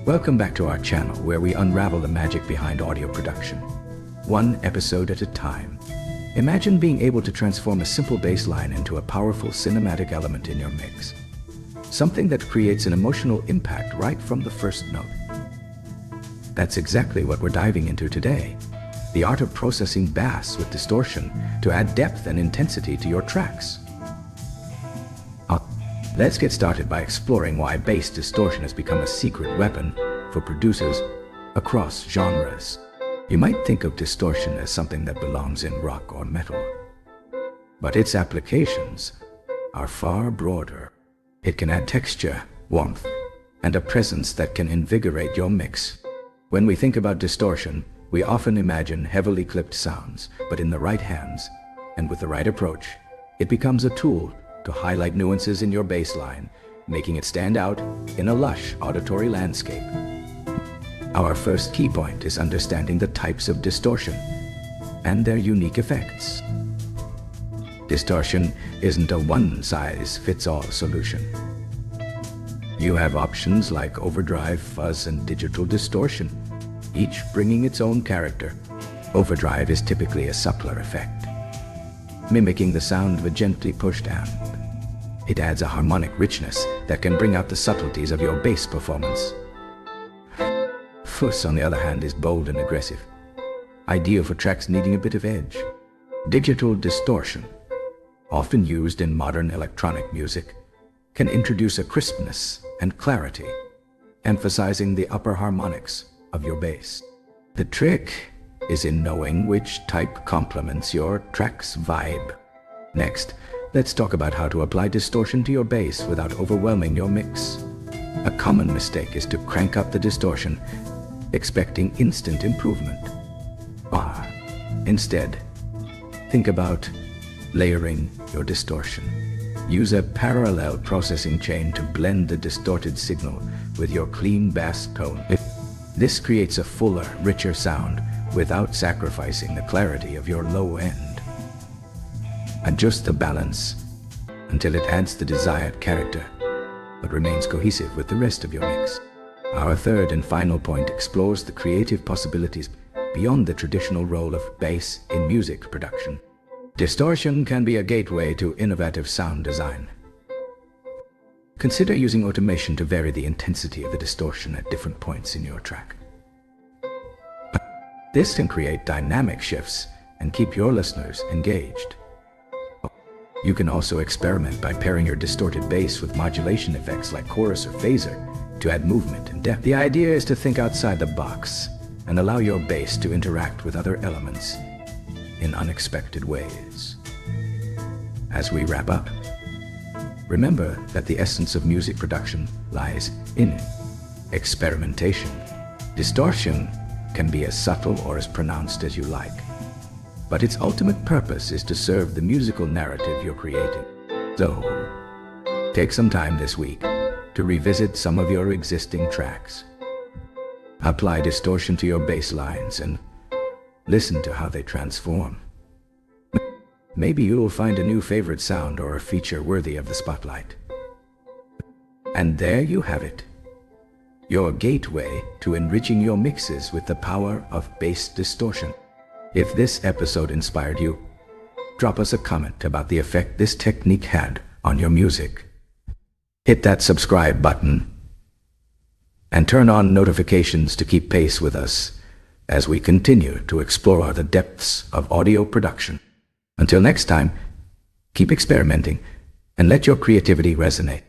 Welcome back to our channel where we unravel the magic behind audio production, one episode at a time. Imagine being able to transform a simple bass line into a powerful cinematic element in your mix. Something that creates an emotional impact right from the first note. That's exactly what we're diving into today. The art of processing bass with distortion to add depth and intensity to your tracks. Let's get started by exploring why bass distortion has become a secret weapon for producers across genres. You might think of distortion as something that belongs in rock or metal, but its applications are far broader. It can add texture, warmth, and a presence that can invigorate your mix. When we think about distortion, we often imagine heavily clipped sounds, but in the right hands and with the right approach, it becomes a tool to highlight nuances in your bass line, making it stand out in a lush auditory landscape. Our first key point is understanding the types of distortion and their unique effects. Distortion isn't a one-size-fits-all solution. You have options like overdrive, fuzz, and digital distortion, each bringing its own character. Overdrive is typically a subtler effect, mimicking the sound of a gently pushed amp. It adds a harmonic richness that can bring out the subtleties of your bass performance. Fuzz, on the other hand, is bold and aggressive, ideal for tracks needing a bit of edge. Digital distortion, often used in modern electronic music, can introduce a crispness and clarity, emphasizing the upper harmonics of your bass. The trick is in knowing which type complements your track's vibe. Next, let's talk about how to apply distortion to your bass without overwhelming your mix. A common mistake is to crank up the distortion, expecting instant improvement. Instead, think about layering your distortion. Use a parallel processing chain to blend the distorted signal with your clean bass tone. This creates a fuller, richer sound without sacrificing the clarity of your low end. Adjust the balance until it adds the desired character, but remains cohesive with the rest of your mix. Our third and final point explores the creative possibilities beyond the traditional role of bass in music production. Distortion can be a gateway to innovative sound design. Consider using automation to vary the intensity of the distortion at different points in your track. This can create dynamic shifts and keep your listeners engaged. You can also experiment by pairing your distorted bass with modulation effects like chorus or phaser to add movement and depth. The idea is to think outside the box and allow your bass to interact with other elements in unexpected ways. As we wrap up, remember that the essence of music production lies in experimentation. Distortion can be as subtle or as pronounced as you like, but its ultimate purpose is to serve the musical narrative you're creating. So, take some time this week to revisit some of your existing tracks. Apply distortion to your bass lines and listen to how they transform. Maybe you'll find a new favorite sound or a feature worthy of the spotlight. And there you have it, your gateway to enriching your mixes with the power of bass distortion. If this episode inspired you, drop us a comment about the effect this technique had on your music. Hit that subscribe button and turn on notifications to keep pace with us as we continue to explore the depths of audio production. Until next time, keep experimenting and let your creativity resonate.